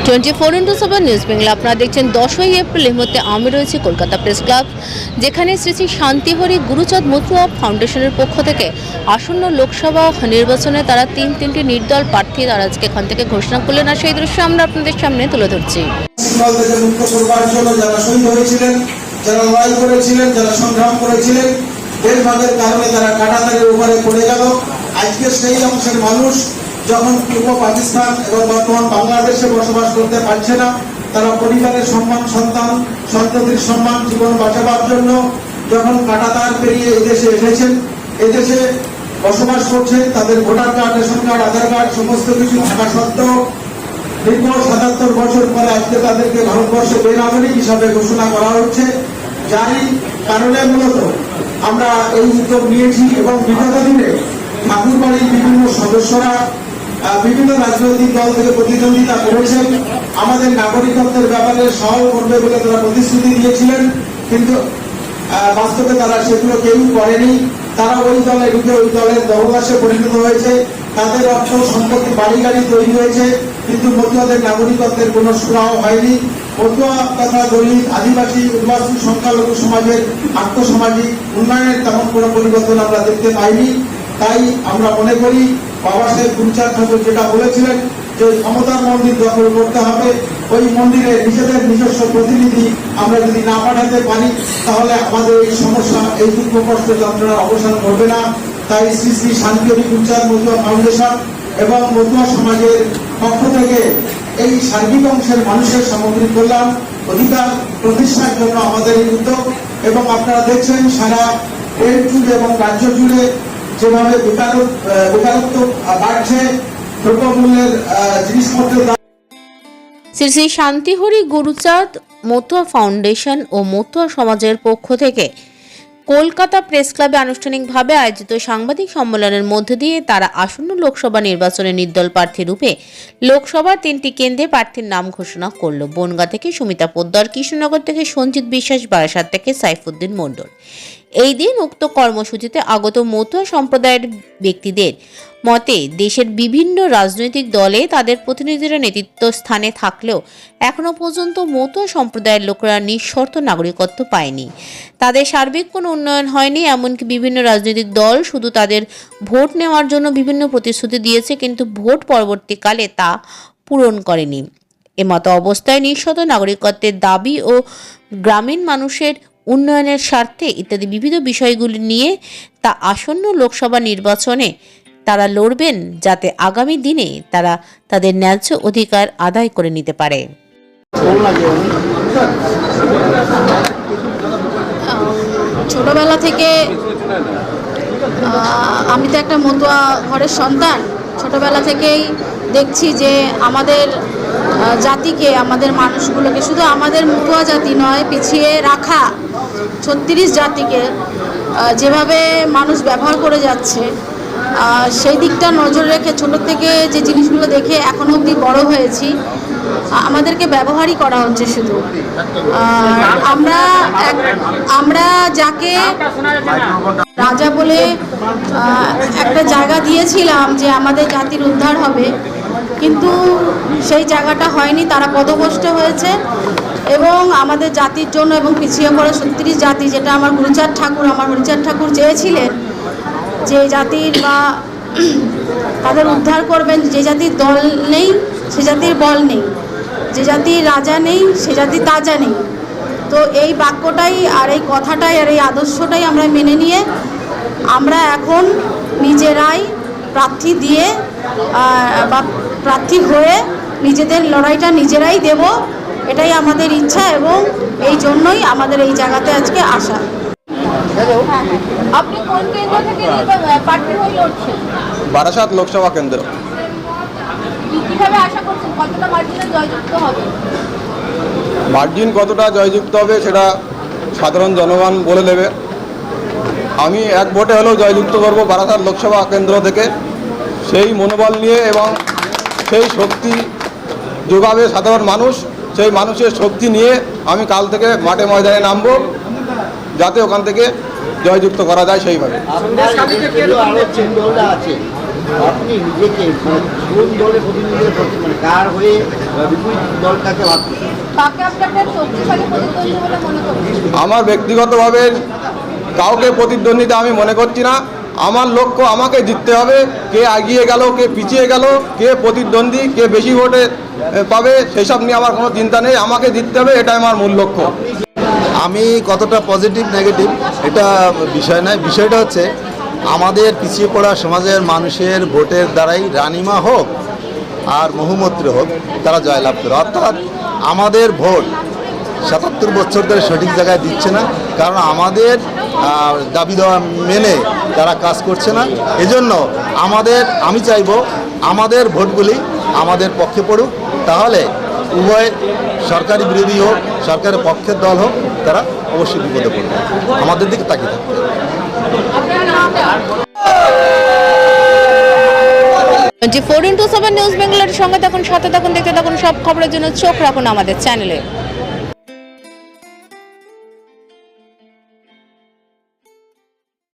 24x7 news Bangla আপনারা দেখছেন 10ই April এই মুহূর্তে আমি রয়েছি কলকাতা প্রেস ক্লাব, যেখানে শ্রী শ্রী শান্তিহরি গুরুচাঁদ মতুয়া ফাউন্ডেশনের পক্ষ থেকে আসন্ন লোকসভা নির্বাচনে তারা তিনটি নির্দল প্রার্থী তারা আজকে এখান থেকে ঘোষণা করলেন। আর সেই দৃশ্য আমরা আপনাদের সামনে তুলে ধরছি। যারা শহীদ হয়েছিলেন, যারা লড়াই করেছিলেন, যারা সংগ্রাম করেছিলেন, দেশভাগের কারণে তারা কাঁটাতারের উপরে পড়ে গেল। আজকে সেই অংশের মানুষ যখন পূর্ব পাকিস্তান এবং বর্তমান বাংলাদেশে বসবাস করতে পারছে না, তারা পরিবারের সম্মান, সন্তান সন্ততির সম্মান, জীবন বাঁচাবার জন্য যখন কাঁটাতার পেরিয়ে এদেশে এসেছেন, এদেশে বসবাস করছেন, তাদের ভোটার কার্ড, রেশন কার্ড, আধার কার্ড সমস্ত কিছু থাকা সত্ত্বেও দীর্ঘ ৭৭ বছর পরে আজকে তাদেরকে ভারতবর্ষে বেনাগরিক হিসাবে ঘোষণা করা হচ্ছে। যারই কারণে মূলত আমরা এই উদ্যোগ নিয়েছি এবং বিগত দিনে ঠাকুরবাড়ির বিভিন্ন সদস্যরা বিভিন্ন রাজনৈতিক দল থেকে প্রতিদ্বন্দ্বিতা করেছেন, আমাদের নাগরিকত্বের ব্যাপারে সহায় করবে বলে তারা প্রতিশ্রুতি দিয়েছিলেন, কিন্তু বাস্তবে তারা সেগুলো কেউ করেনি। তারা ওই দলে ঢুকে ওই দলের দলদাসে পরিণত হয়েছে, তাদের অর্থ সম্পত্তি বাড়ি গাড়ি তৈরি হয়েছে, কিন্তু মতুয়াদের নাগরিকত্বের কোনো সুরাহ হয়নি। মতুয়া তথা দলিত, আদিবাসী, উদ্বাসী, সংখ্যালঘু সমাজের আর্থসামাজিক উন্নয়নের তেমন কোনো পরিবর্তন আমরা দেখতে পাইনি। তাই আমরা মনে করি বাবা সাহেব গুরুচাঁদ ঠাকুর যেটা বলেছিলেন যে ক্ষমতার মন্দির দখল করতে হবে, ওই মন্দিরে নিজেদের নিজস্ব প্রতিনিধি আমরা যদি না পাঠাতে পারি তাহলে আমাদের এই সমস্যা, এই দুঃখ কষ্ট যন্ত্রণার অবসান করবে না। তাই শ্রী শ্রী শান্তিহরি গুরুচাঁদ মতুয়া ফাউন্ডেশন এবং মতুয়া সমাজের পক্ষ থেকে এই সার্বিক অংশের মানুষের সামগ্রিক কল্যাণ অধিকার প্রতিষ্ঠার জন্য আমাদের এই উদ্যোগ। এবং আপনারা দেখছেন সারা দেশ জুড়ে এবং রাজ্য জুড়ে যেভাবে বেকারত্ব বাড়ছে, দ্রব্যমূল্যের জিনিসপত্রের দাম। শ্রী শ্রী শান্তিহরি গুরুচাঁদ মতুয়া ফাউন্ডেশন ও মতুয়া সমাজের পক্ষ থেকে কলকাতা প্রেস ক্লাবে আনুষ্ঠানিকভাবে আয়োজিত সাংবাদিক সম্মেলনের মধ্য দিয়ে তারা আসন্ন লোকসভা নির্বাচনে নির্দল প্রার্থী রূপে লোকসভার 3টি কেন্দ্রে প্রার্থীর নাম ঘোষণা করল। বনগাঁ থেকে সুমিতা পোদ্দার, কৃষ্ণনগর থেকে সঞ্জিত বিশ্বাস, বারাসাত থেকে সাইফুদ্দিন মণ্ডল। এই দিন উক্ত কর্মসূচিতে আগত মতুয়া সম্প্রদায়ের ব্যক্তিদের মতে দেশের বিভিন্ন রাজনৈতিক দলে তাদের প্রতিনিধিরা নেতৃত্ব স্থানে থাকলেও এখনো পর্যন্ত মতুয়া সম্প্রদায়ের লোকেরা নিঃশর্ত নাগরিকত্ব পায়নি, তাদের সার্বিক কোনো উন্নয়ন হয়নি। এমনকি বিভিন্ন রাজনৈতিক দল শুধু তাদের ভোট নেওয়ার জন্য বিভিন্ন প্রতিশ্রুতি দিয়েছে, কিন্তু ভোট পরবর্তীকালে তা পূরণ করেনি। এমতো অবস্থায় নিঃশর্ত নাগরিকত্বের দাবি ও গ্রামীণ মানুষের উন্নয়নের স্বার্থে ইত্যাদি বিবিধ বিষয়গুলি নিয়ে তা আসন্ন লোকসভা নির্বাচনে তারা লড়বেন, যাতে আগামী দিনে তারা তাদের ন্যায্য অধিকার আদায় করে নিতে পারে। ছোটবেলা থেকে আমি তো একটা মতুয়া ঘরের সন্তান। ছোটবেলা থেকেই দেখছি যে আমাদের জাতিকে, আমাদের মানুষগুলোকে, শুধু আমাদের মতুয়া জাতি নয়, পিছিয়ে রাখা 36 জাতিকে যেভাবে মানুষ ব্যবহার করে যাচ্ছে, সেই দিকটা নজর রেখে ছোটো থেকে যে জিনিসগুলো দেখে এখন অবধি বড় হয়েছি, আমাদেরকে ব্যবহারই করা হচ্ছে শুধু। আমরা যাকে রাজা বলে একটা জায়গা দিয়েছিলাম যে আমাদের জাতির উদ্ধার হবে, কিন্তু সেই জায়গাটা হয়নি, তারা পদভ্রষ্ট হয়েছে। এবং আমাদের জাতির জন্য এবং পিছিয়ে পড়া 36 জাতি, যেটা আমার গুরুচাঁদ ঠাকুর, আমার হরিচাঁদ ঠাকুর চেয়েছিলেন যে জাতির বা তাদের উদ্ধার করবেন, যে জাতির দল নেই সে জাতির বল নেই, যে জাতির রাজা নেই সে জাতির তাজা নেই। তো এই বাক্যটাই আর এই কথাটাই আর এই আদর্শটাই আমরা মেনে নিয়ে আমরা এখন নিজেরাই প্রার্থী দিয়ে বা প্রার্থী হয়ে নিজেদের লড়াইটা নিজেরাই দেব, এটাই আমাদের ইচ্ছা এবং এই জন্যই আমাদের এই জায়গাতে আজকে আসা। আপনি কোন কেন্দ্র থেকে প্রার্থী হয়ে লড়ছেন? বারাসাত লোকসভা কেন্দ্র। কিভাবে আশা করছেন কতটা মার্জিনে জয়যুক্ত হবে? মার্জিন কতটা জয়যুক্ত হবে সেটা সাধারণ জনগণ বলে দেবে। আমি এক ভোটে হলেও জয়যুক্ত করব বারাসাত লোকসভা কেন্দ্র থেকে। সেই মনোবল নিয়ে এবং সেই শক্তি যোগাবে সাধারণ মানুষ, সেই মানুষের শক্তি নিয়ে আমি কাল থেকে মাঠে ময়দানে নামবো, যাতে ওখান থেকে জয়যুক্ত করা যায় সেইভাবে। আপনি নিজেকে মানে কোন দলের প্রতিনিধিত্ব করছেন, মানে কার হয়ে বিপরীত দল কাকে ভাবছেন? কাকে আপনি আপনার শক্তিশালী প্রতিদ্বন্দ্বী বলে মনে করছেন? আমার ব্যক্তিগতভাবে কাউকে প্রতিদ্বন্দ্বিতা আমি মনে করছি না। আমার লক্ষ্য আমাকে জিততে হবে। কে এগিয়ে গেল, কে পিছিয়ে গেল, কে প্রতিদ্বন্দ্বী, কে বেশি ভোটে পাবে, সেসব নিয়ে আমার কোনো চিন্তা নেই। আমাকে জিততে হবে, এটাই আমার মূল লক্ষ্য। আমি কতটা পজিটিভ নেগেটিভ এটা বিষয় নয়, বিষয়টা হচ্ছে আমাদের পিছিয়ে পড়া সমাজের মানুষের ভোটের দ্বারাই রানিমা হোক আর মহুমূত্র হোক তারা জয়লাভ করে। অর্থাৎ আমাদের ভোট ৭৭ বছর ধরে সঠিক জায়গায় দিচ্ছে না, কারণ আমাদের দাবি দেওয়া মেনে তারা কাজ করছে না। এজন্য আমি চাইব আমাদের ভোটগুলি আমাদের পক্ষে পড়ুক, তাহলে উভয় সরকারি বিরোধী হোক সরকারের পক্ষের দল হোক তারা অবশ্যই বিপদে পড়বে। আমাদের দিকে তাকিয়ে থাকবে। 24x7 নিউজ বাংলার সঙ্গে থাকুন, সাথে থাকুন, দেখতে থাকুন সব খবরের জন্য চোখ রাখুন আমাদের চ্যানেলে।